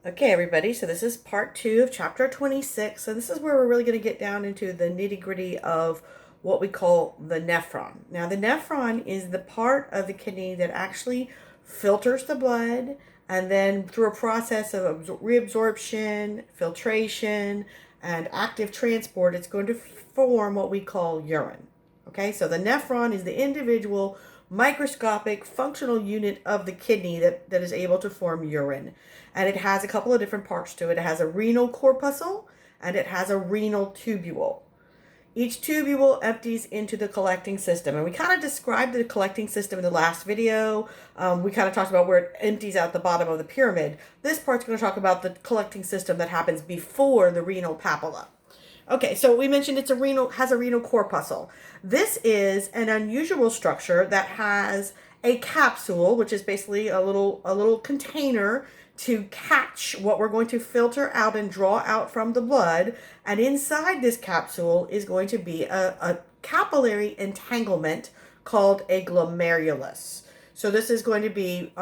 Okay, everybody, so this is part 2 of chapter 26. So this is where we're really going to get down into the nitty-gritty of what we call the nephron. Now, the nephron is the part of the kidney that actually filters the blood, and then through a process of reabsorption, filtration, and active transport, it's going to form what we call urine. Okay, so the nephron is the individual microscopic functional unit of the kidney that is able to form urine. And it has a couple of different parts to it. It has a renal corpuscle and it has a renal tubule. Each tubule empties into the collecting system. And we kind of described the collecting system in the last video. We kind of talked about where it empties out the bottom of the pyramid. This part's going to talk about the collecting system that happens before the renal papilla. Okay, so we mentioned has a renal corpuscle. This is an unusual structure that has a capsule, which is basically a little container to catch what we're going to filter out and draw out from the blood. And inside this capsule is going to be a capillary entanglement called a glomerulus. So this is going to be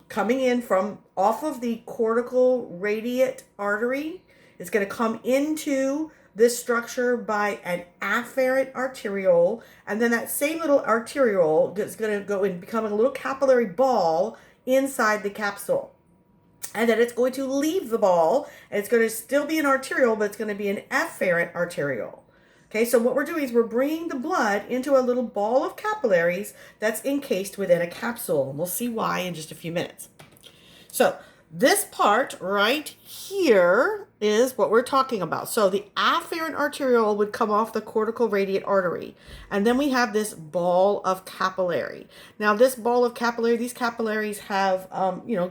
coming in from off of the cortical radiate artery. It's going to come into this structure by an afferent arteriole, and then that same little arteriole is going to go and become a little capillary ball inside the capsule. And then it's going to leave the ball, and it's going to still be an arteriole, but it's going to be an efferent arteriole. Okay, so what we're doing is we're bringing the blood into a little ball of capillaries that's encased within a capsule, and we'll see why in just a few minutes. So this part right here is what we're talking about. So the afferent arteriole would come off the cortical radiate artery. And then we have this ball of capillary. Now this ball of capillary, these capillaries have,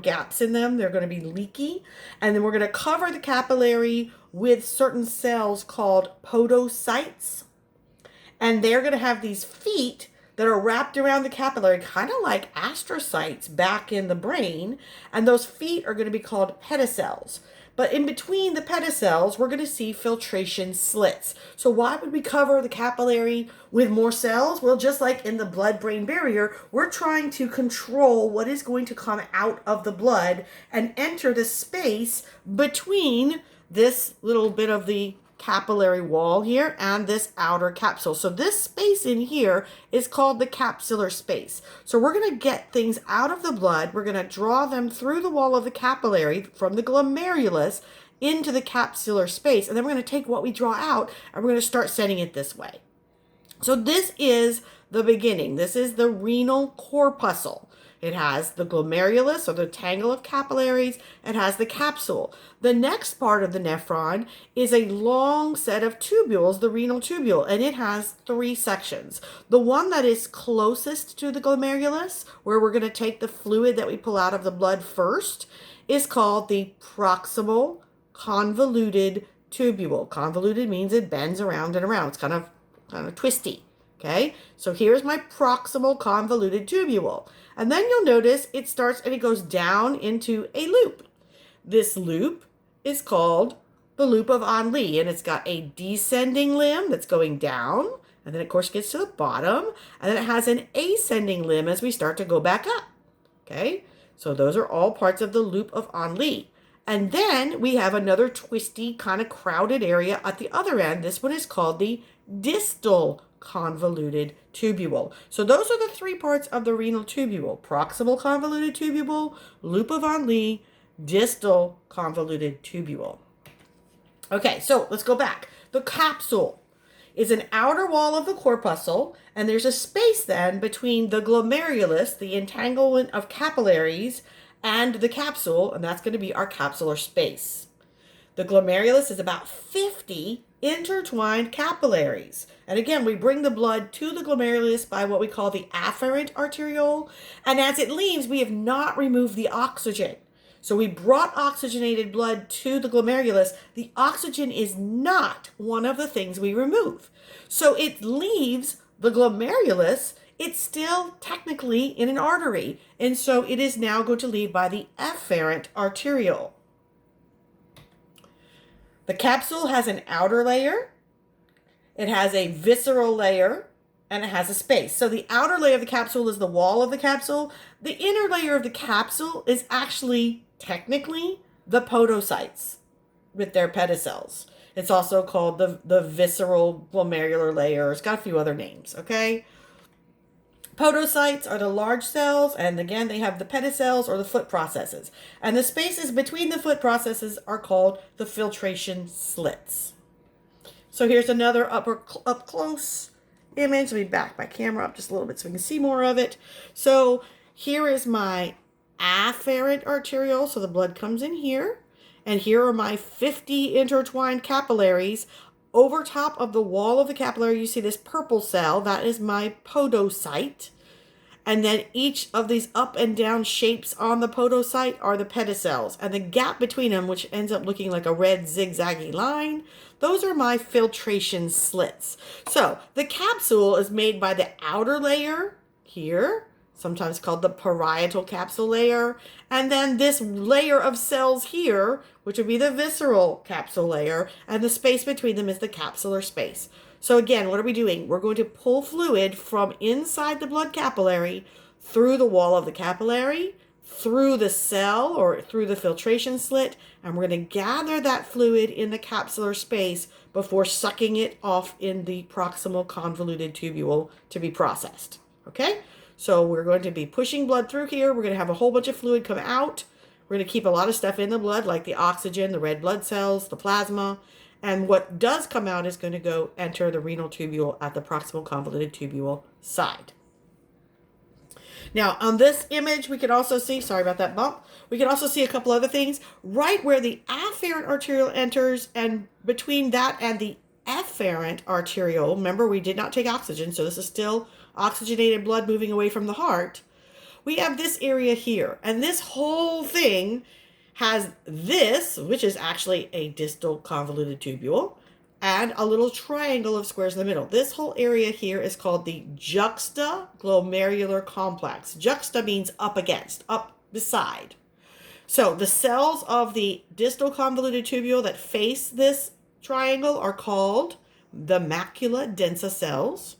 gaps in them. They're going to be leaky. And then we're going to cover the capillary with certain cells called podocytes. And they're going to have these feet that are wrapped around the capillary, kind of like astrocytes back in the brain. And those feet are going to be called pedicels. But in between the pedicels, we're going to see filtration slits. So why would we cover the capillary with more cells? Well, just like in the blood-brain barrier, we're trying to control what is going to come out of the blood and enter the space between this little bit of the capillary wall here and this outer capsule. So this space in here is called the capsular space. So we're going to get things out of the blood. We're going to draw them through the wall of the capillary from the glomerulus into the capsular space. And then we're going to take what we draw out and we're going to start sending it this way. So this is the beginning. This is the renal corpuscle. It has the glomerulus, or the tangle of capillaries. It has the capsule. The next part of the nephron is a long set of tubules, the renal tubule, and it has 3 sections. The one that is closest to the glomerulus, where we're going to take the fluid that we pull out of the blood first, is called the proximal convoluted tubule. Convoluted means it bends around and around. It's kind of twisty. Okay, so here's my proximal convoluted tubule. And then you'll notice it starts and it goes down into a loop. This loop is called the loop of Henle, and it's got a descending limb that's going down, and then of course gets to the bottom, and then it has an ascending limb as we start to go back up. Okay, so those are all parts of the loop of Henle. And then we have another twisty, kind of crowded area at the other end. This one is called the distal convoluted tubule. So those are the 3 parts of the renal tubule: proximal convoluted tubule, loop of Henle, distal convoluted tubule. Okay, so let's go back. The capsule is an outer wall of the corpuscle, and there's a space then between the glomerulus, the entanglement of capillaries, and the capsule, and that's going to be our capsular space. The glomerulus is about 50 intertwined capillaries. And again, we bring the blood to the glomerulus by what we call the afferent arteriole. And as it leaves, we have not removed the oxygen. So we brought oxygenated blood to the glomerulus. The oxygen is not one of the things we remove. So it leaves the glomerulus. It's still technically in an artery. And so it is now going to leave by the efferent arteriole. The capsule has an outer layer, it has a visceral layer, and it has a space. So the outer layer of the capsule is the wall of the capsule. The inner layer of the capsule is actually technically the podocytes with their pedicels. It's also called the visceral glomerular layer. It's got a few other names, okay? Podocytes are the large cells, and again, they have the pedicels or the foot processes. And the spaces between the foot processes are called the filtration slits. So here's another up close image. Let me back my camera up just a little bit so we can see more of it. So here is my afferent arteriole, so the blood comes in here. And here are my 50 intertwined capillaries. Over top of the wall of the capillary, you see this purple cell. That is my podocyte. And then each of these up and down shapes on the podocyte are the pedicels. And the gap between them, which ends up looking like a red zigzaggy line, those are my filtration slits. So the capsule is made by the outer layer here, sometimes called the parietal capsule layer, and then this layer of cells here, which would be the visceral capsule layer, and the space between them is the capsular space. So again, what are we doing? We're going to pull fluid from inside the blood capillary through the wall of the capillary, through the cell or through the filtration slit, and we're going to gather that fluid in the capsular space before sucking it off in the proximal convoluted tubule to be processed. Okay? So we're going to be pushing blood through here. We're going to have a whole bunch of fluid come out. We're going to keep a lot of stuff in the blood, like the oxygen, the red blood cells, the plasma. And what does come out is going to go enter the renal tubule at the proximal convoluted tubule side. Now, on this image, we can also see, sorry about that bump, we can also see a couple other things. Right where the afferent arteriole enters, and between that and the efferent arteriole, remember we did not take oxygen, so this is still oxygenated blood moving away from the heart. We have this area here, and this whole thing has this, which is actually a distal convoluted tubule, and a little triangle of squares in the middle. This whole area here is called the Juxtaglomerular complex. Juxta means up against, up beside. So the cells of the distal convoluted tubule that face this triangle are called the macula densa cells.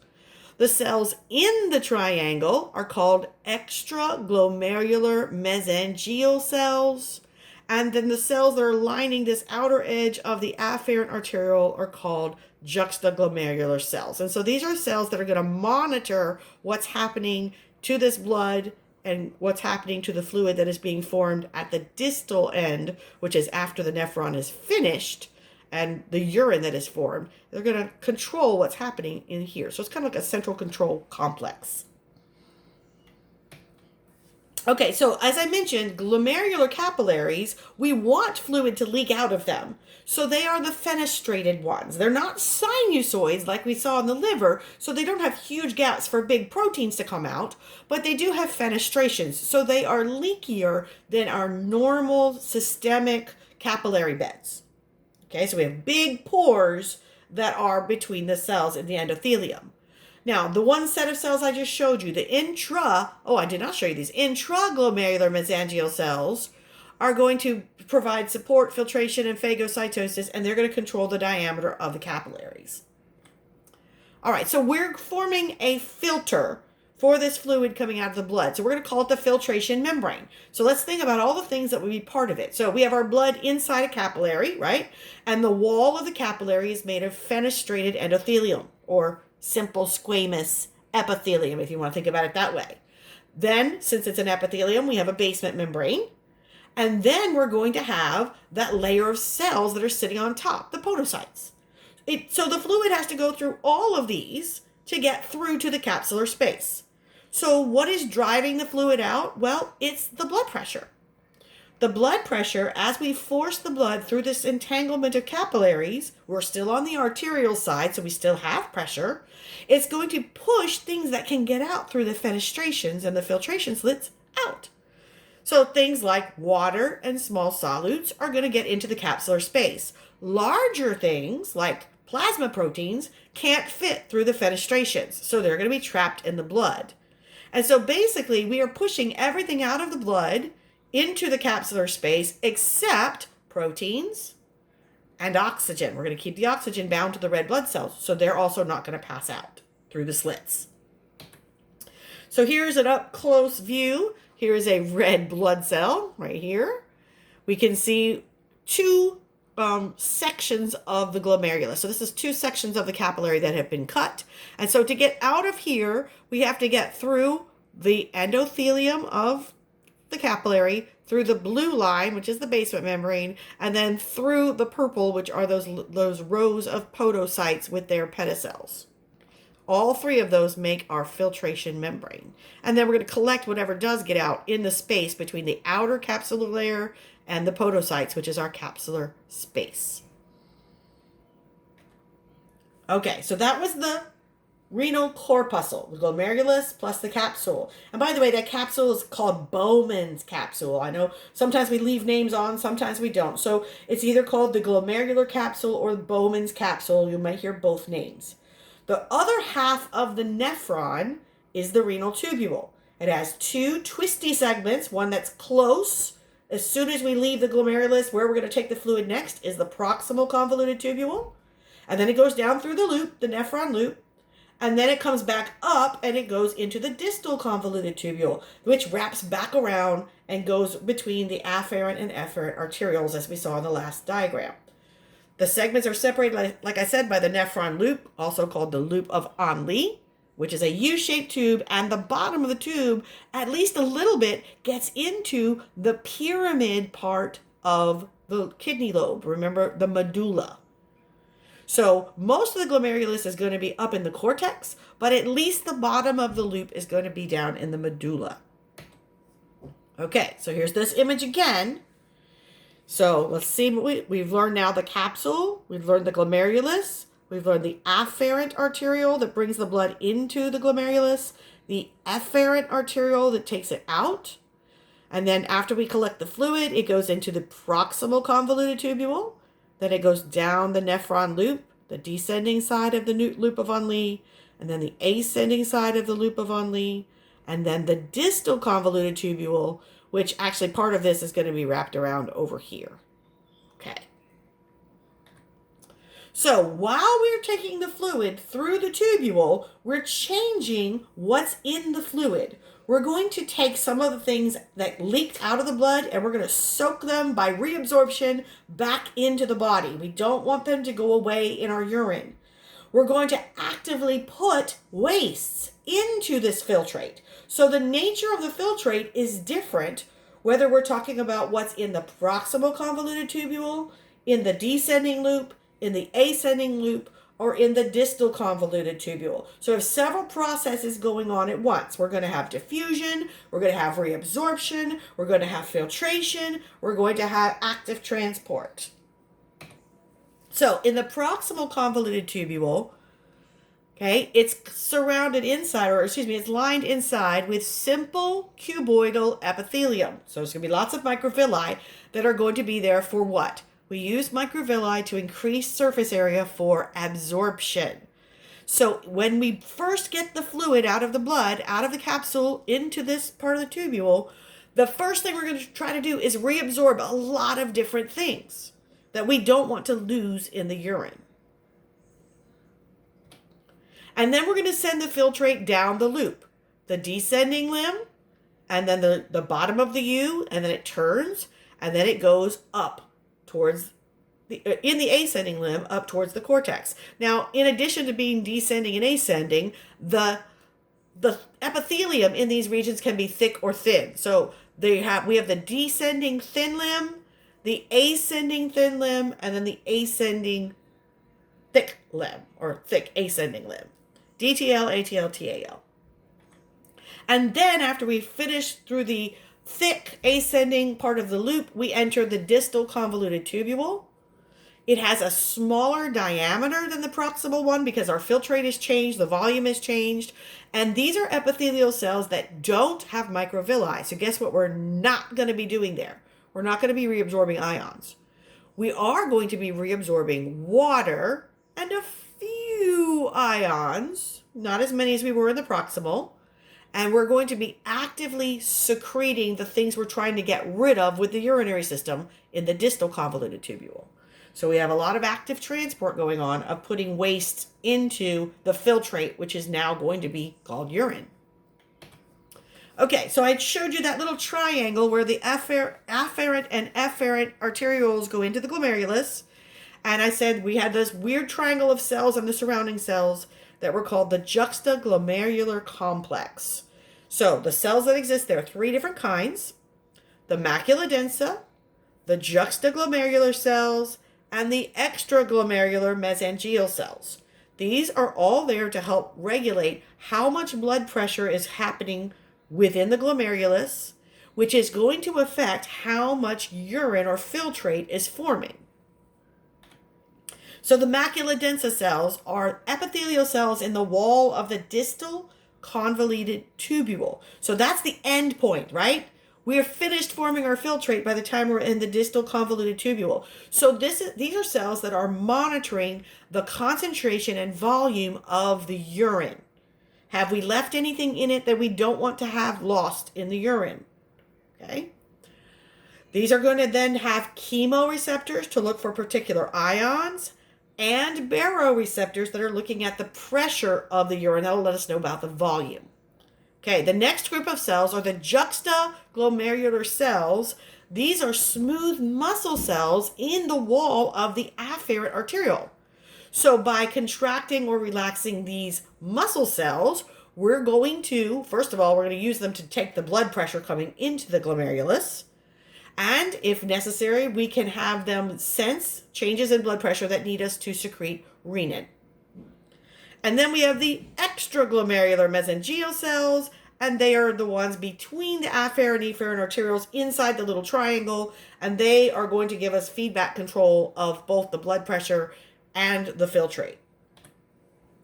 The cells in the triangle are called extraglomerular mesangial cells. And then the cells that are lining this outer edge of the afferent arteriole are called juxtaglomerular cells. And so these are cells that are going to monitor what's happening to this blood and what's happening to the fluid that is being formed at the distal end, which is after the nephron is finished, and the urine that is formed. They're going to control what's happening in here. So it's kind of like a central control complex. Okay, so as I mentioned, glomerular capillaries, we want fluid to leak out of them. So they are the fenestrated ones. They're not sinusoids like we saw in the liver, so they don't have huge gaps for big proteins to come out, but they do have fenestrations. So they are leakier than our normal systemic capillary beds. Okay, so we have big pores that are between the cells in the endothelium. Now, the one set of cells I just showed you, the I did not show you these, intraglomerular mesangial cells are going to provide support, filtration, and phagocytosis, and they're going to control the diameter of the capillaries. All right, so we're forming a filter for this fluid coming out of the blood. So we're going to call it the filtration membrane. So let's think about all the things that would be part of it. So we have our blood inside a capillary, right? And the wall of the capillary is made of fenestrated endothelium, or simple squamous epithelium, if you want to think about it that way. Then, since it's an epithelium, we have a basement membrane. And then we're going to have that layer of cells that are sitting on top, the podocytes. So the fluid has to go through all of these to get through to the capsular space. So what is driving the fluid out? Well, it's the blood pressure. The blood pressure, as we force the blood through this entanglement of capillaries, we're still on the arterial side, so we still have pressure. It's going to push things that can get out through the fenestrations and the filtration slits out. So things like water and small solutes are going to get into the capsular space. Larger things like plasma proteins can't fit through the fenestrations, so they're going to be trapped in the blood. And so basically, we are pushing everything out of the blood into the capsular space except proteins and oxygen. We're going to keep the oxygen bound to the red blood cells, so they're also not going to pass out through the slits. So here's an up-close view. Here is a red blood cell right here. we can see two sections of the glomerulus. So this is two sections of the capillary that have been cut. And so to get out of here, we have to get through the endothelium of the capillary, through the blue line, which is the basement membrane, and then through the purple, which are those rows of podocytes with their pedicels. All three of those make our filtration membrane. And then we're going to collect whatever does get out in the space between the outer capsular layer and the podocytes, which is our capsular space. Okay, so that was the renal corpuscle, the glomerulus plus the capsule. And by the way, that capsule is called Bowman's capsule. I know sometimes we leave names on, sometimes we don't. So it's either called the glomerular capsule or Bowman's capsule. You might hear both names. The other half of the nephron is the renal tubule. It has two twisty segments, one that's close. As soon as we leave the glomerulus, where we're going to take the fluid next is the proximal convoluted tubule. And then it goes down through the loop, the nephron loop. And then it comes back up and it goes into the distal convoluted tubule, which wraps back around and goes between the afferent and efferent arterioles, as we saw in the last diagram. The segments are separated, like I said, by the nephron loop, also called the loop of Henle, which is a U-shaped tube, and the bottom of the tube, at least a little bit, gets into the pyramid part of the kidney lobe. Remember, the medulla. So most of the glomerulus is going to be up in the cortex, but at least the bottom of the loop is going to be down in the medulla. Okay, so here's this image again. So let's see, we've learned now the capsule, we've learned the glomerulus, we've learned the afferent arteriole that brings the blood into the glomerulus, the efferent arteriole that takes it out, and then after we collect the fluid, it goes into the proximal convoluted tubule, then it goes down the nephron loop, the descending side of the loop of Henle, and then the ascending side of the loop of Henle, and then the distal convoluted tubule, which actually part of this is going to be wrapped around over here. Okay. So while we're taking the fluid through the tubule, we're changing what's in the fluid. We're going to take some of the things that leaked out of the blood and we're going to soak them by reabsorption back into the body. We don't want them to go away in our urine. We're going to actively put wastes into this filtrate. So the nature of the filtrate is different whether we're talking about what's in the proximal convoluted tubule, in the descending loop, in the ascending loop, or in the distal convoluted tubule. So we have several processes going on at once. We're going to have diffusion, we're going to have reabsorption, we're going to have filtration, we're going to have active transport. So in the proximal convoluted tubule, okay, it's surrounded inside, it's lined inside with simple cuboidal epithelium. So there's going to be lots of microvilli that are going to be there for what? We use microvilli to increase surface area for absorption. So when we first get the fluid out of the blood, out of the capsule, into this part of the tubule, the first thing we're going to try to do is reabsorb a lot of different things that we don't want to lose in the urine. And then we're going to send the filtrate down the loop, the descending limb, and then the bottom of the U, and then it turns, and then it goes up towards in the ascending limb up towards the cortex. Now, in addition to being descending and ascending, the epithelium in these regions can be thick or thin. So we have the descending thin limb, the ascending thin limb, and then the ascending thick limb, or thick ascending limb. DTL, ATL, TAL. And then after we finish through the thick ascending part of the loop, we enter the distal convoluted tubule. It has a smaller diameter than the proximal one because our filtrate has changed, the volume has changed, and these are epithelial cells that don't have microvilli. So guess what we're not going to be doing there? We're not going to be reabsorbing ions. We are going to be reabsorbing water and a few ions, not as many as we were in the proximal, and we're going to be actively secreting the things we're trying to get rid of with the urinary system in the distal convoluted tubule. So we have a lot of active transport going on of putting waste into the filtrate, which is now going to be called urine. Okay, so I showed you that little triangle where the afferent and efferent arterioles go into the glomerulus. And I said we had this weird triangle of cells and the surrounding cells that were called the Juxtaglomerular complex. So the cells that exist, there are three different kinds: the macula densa, the juxtaglomerular cells, and the extraglomerular mesangial cells. These are all there to help regulate how much blood pressure is happening within the glomerulus, which is going to affect how much urine or filtrate is forming. So the macula densa cells are epithelial cells in the wall of the distal convoluted tubule. So that's the end point, right? We are finished forming our filtrate by the time we're in the distal convoluted tubule. So these are cells that are monitoring the concentration and volume of the urine. Have we left anything in it that we don't want to have lost in the urine? Okay. These are going to then have chemoreceptors to look for particular ions, and baroreceptors that are looking at the pressure of the urine. That will let us know about the volume. Okay, the next group of cells are the juxtaglomerular cells. These are smooth muscle cells in the wall of the afferent arteriole. So by contracting or relaxing these muscle cells, we're going to, first of all, we're going to use them to take the blood pressure coming into the glomerulus. And if necessary, we can have them sense changes in blood pressure that need us to secrete renin. And then we have the extraglomerular mesangial cells, and they are the ones between the afferent and efferent arterioles inside the little triangle, and they are going to give us feedback control of both the blood pressure and the filtrate.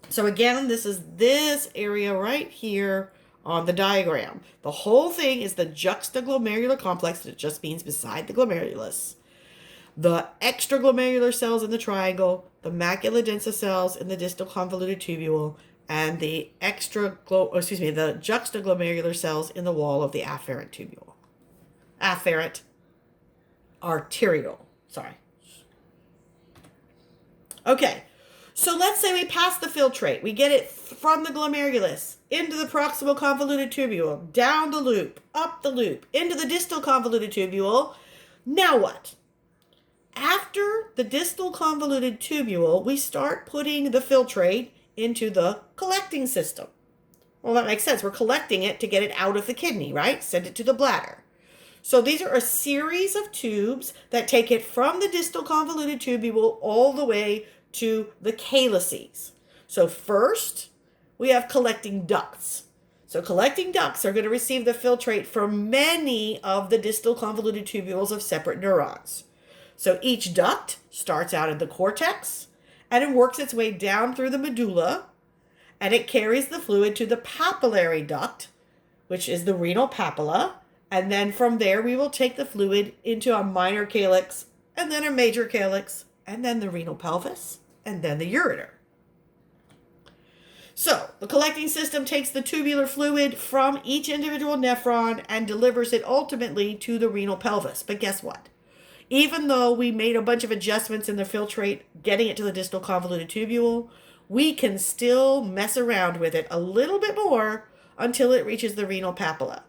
So again, this is this area right here on the diagram. The whole thing is the juxtaglomerular complex, that just means beside the glomerulus. The extraglomerular cells in the triangle, the macula densa cells in the distal convoluted tubule, and the the juxtaglomerular cells in the wall of the afferent tubule. Afferent arteriole. Sorry. Okay. So let's say we pass the filtrate. We get it from the glomerulus into the proximal convoluted tubule, down the loop, up the loop, into the distal convoluted tubule. Now what? After the distal convoluted tubule, we start putting the filtrate into the collecting system. Well, that makes sense. We're collecting it to get it out of the kidney, right? Send it to the bladder. So these are a series of tubes that take it from the distal convoluted tubule all the way to the calyces. So first, we have collecting ducts. So collecting ducts are going to receive the filtrate from many of the distal convoluted tubules of separate neurons. So each duct starts out in the cortex, and it works its way down through the medulla, and it carries the fluid to the papillary duct, which is the renal papilla, and then from there we will take the fluid into a minor calyx, and then a major calyx, and then the renal pelvis, and then the ureter. So the collecting system takes the tubular fluid from each individual nephron and delivers it ultimately to the renal pelvis. But guess what? Even though we made a bunch of adjustments in the filtrate, getting it to the distal convoluted tubule, we can still mess around with it a little bit more until it reaches the renal papilla.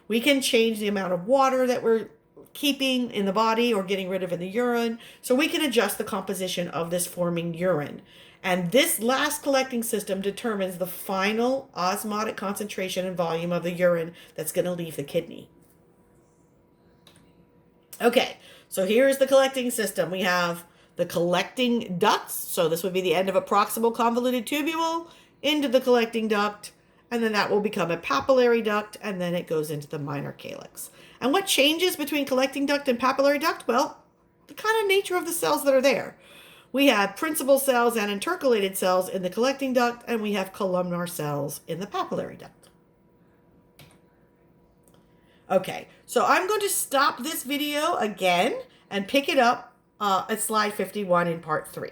We can change the amount of water that we're keeping in the body or getting rid of in the urine, so we can adjust the composition of this forming urine. And this last collecting system determines the final osmotic concentration and volume of the urine that's going to leave the kidney. Okay, so here's the collecting system. We have the collecting ducts. So this would be the end of a proximal convoluted tubule into the collecting duct, and then that will become a papillary duct, and then it goes into the minor calyx. And what changes between collecting duct and papillary duct? Well, the kind of nature of the cells that are there. We have principal cells and intercalated cells in the collecting duct, and we have columnar cells in the papillary duct. Okay, so I'm going to stop this video again and pick it up at slide 51 in part 3.